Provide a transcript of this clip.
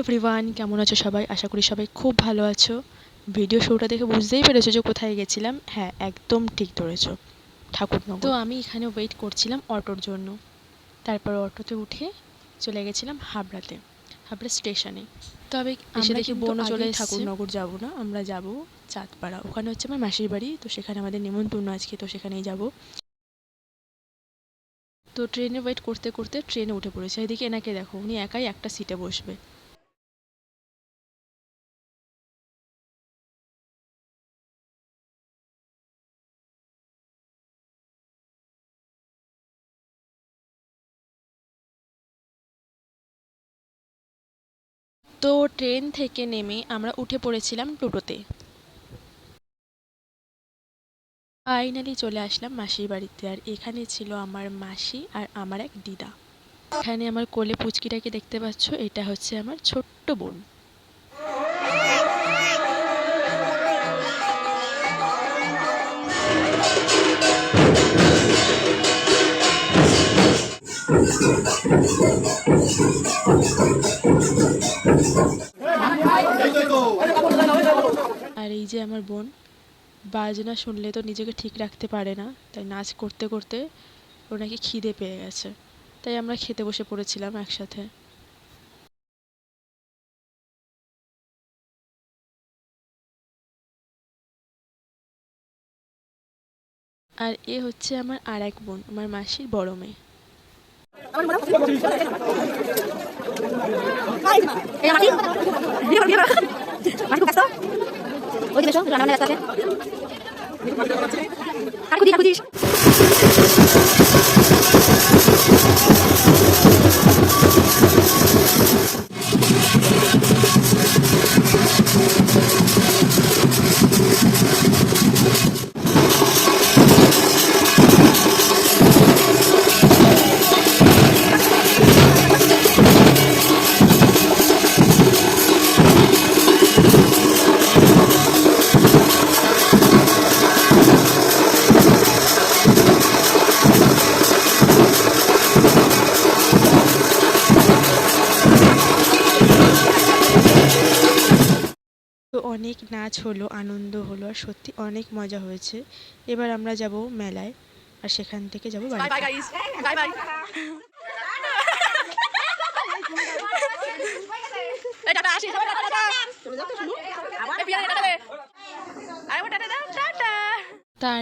Everyone, কেমন আছো সবাই? আশা করি সবাই খুব ভালো আছো। ভিডিও শুরুটা দেখে বুঝতেই পেরেছো যে কোথায় গেছিলাম। হ্যাঁ, একদম ঠিক ধরেছো, ঠাকুরনগর। তো আমি এখানে ওয়েট করছিলাম অটোর জন্য। তারপর অটোতে উঠে চলে গেছিলাম হাবড়াতে, হাবড়া স্টেশনে। তবে এসে দেখি বোনও চলে এসেছে। ঠাকুরনগর যাব না, আমরা যাব চাঁদপাড়া। ওখানে হচ্ছে আমার মাসির বাড়ি, তো সেখানে আমাদের নিমন্ত্রণ আজকে, তো সেখানেই যাব। তো ট্রেনে ওয়েট করতে করতে ট্রেনে উঠে পড়েছে। এদিকে এনাকে দেখো, উনি একাই একটা সিটে বসবে। তো ট্রেন থেকে নেমে আমরা উঠে পড়েছিলাম টোটোতে। ফাইনালি চলে আসলাম মাসির বাড়িতে। আর এখানে ছিল আমার মাসি আর আমার এক দিদা। এখানে আমার কোলে পুচকিটাকে দেখতে পাচ্ছ, এটা হচ্ছে আমার ছোট্ট বোন। আর এই যে আমার বোন, বাজনা শুনলে তো নিজেকে ঠিক রাখতে পারে না, তাই নাচ করতে করতে ওর নাকি খিদে পেয়ে গেছে, তাই আমরা খেতে বসে পড়েছিলাম একসাথে। আর এ হচ্ছে আমার আর এক বোন, আমার মাসির বড় মেয়ে। তো অনেক নাচ হলো, আনন্দ হলো, আর সত্যি অনেক মজা হয়েছে। এবার আমরা যাব মেলায়, আর সেখান থেকে যাব বাড়ি। Bye guys, bye bye. এই টাটা, আসি টাটা টাটা। চলে যাও তো শুনো। আবার টাটা দে। আরে টাটা দাও, টাটা। তার